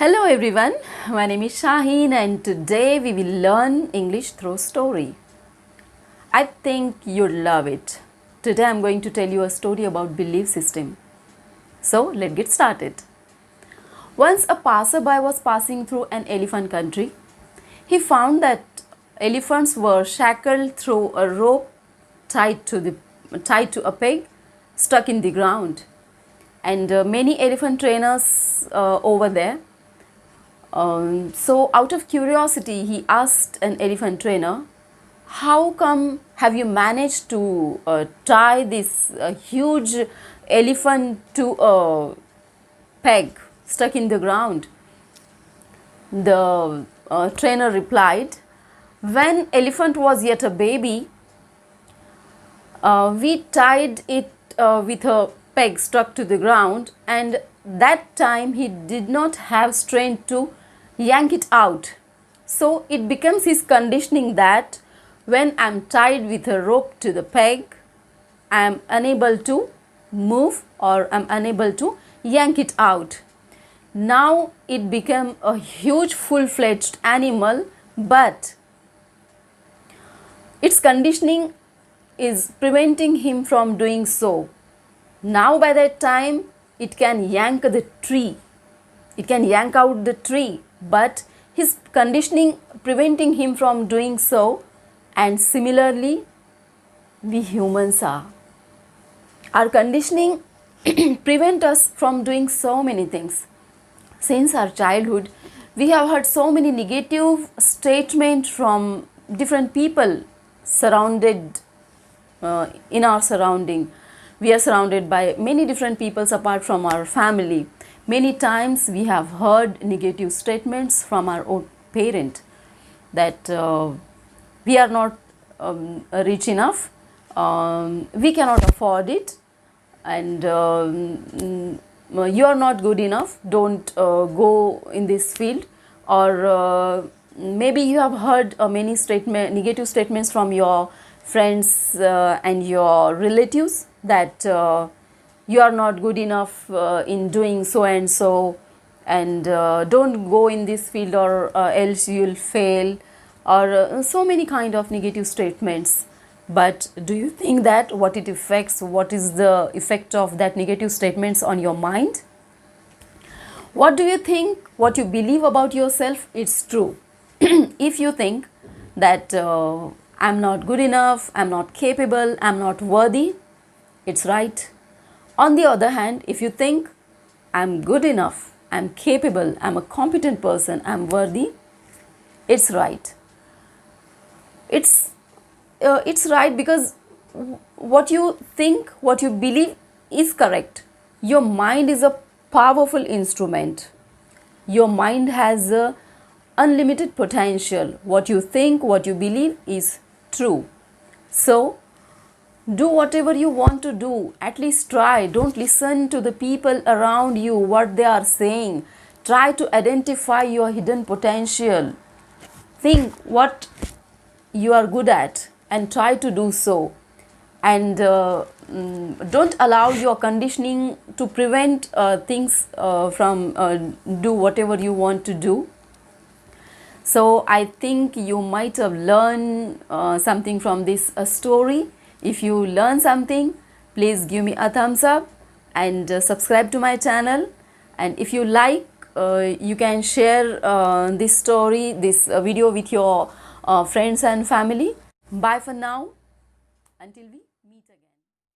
Hello everyone, my name is Shaheen and today we will learn English through story. I think you'll love it. Today I'm going to tell you a story about belief system. So let's get started. Once a passerby was passing through an elephant country. He found that elephants were shackled through a rope tied to a peg stuck in the ground. And many elephant trainers over there. So out of curiosity, he asked an elephant trainer, how come have you managed to tie this huge elephant to a peg stuck in the ground? The trainer replied, when elephant was yet a baby, we tied it with a peg stuck to the ground, and that time he did not have strength to yank it out. So it becomes his conditioning that when I am tied with a rope to the peg, I am unable to move or I am unable to yank it out. Now it became a huge full-fledged animal, but its conditioning is preventing him from doing so. Now by that time it can yank the tree. It can yank out the tree, but his conditioning preventing him from doing so, and similarly we humans are. Our conditioning prevent us from doing so many things. Since our childhood, we have heard so many negative statements from different people surrounded in our surrounding. We are surrounded by many different peoples apart from our family. Many times we have heard negative statements from our own parent that we are not rich enough, we cannot afford it, and you are not good enough, don't go in this field. Or maybe you have heard many negative statements from your friends and your relatives that you are not good enough in doing so and so, and don't go in this field or else you will fail, or so many kind of negative statements. But do you think that what is the effect of that negative statements on your mind? What do you think, what you believe about yourself, it's true. If you think that I'm not good enough, I'm not capable, I'm not worthy, it's right. On the other hand, if you think I'm good enough, I'm capable, I'm a competent person, I'm worthy, it's right. It's right because what you think, what you believe is correct. Your mind is a powerful instrument. Your mind has a unlimited potential. What you think, what you believe is true. So do whatever you want to do. At least try. Don't listen to the people around you, what they are saying. Try to identify your hidden potential. Think what you are good at and try to do so. And don't allow your conditioning to prevent things from do whatever you want to do. So I think you might have learned something from this story. If you learn something, please give me a thumbs up and subscribe to my channel. And if you like, you can share this story, this video with your friends and family. Bye for now, until we meet again.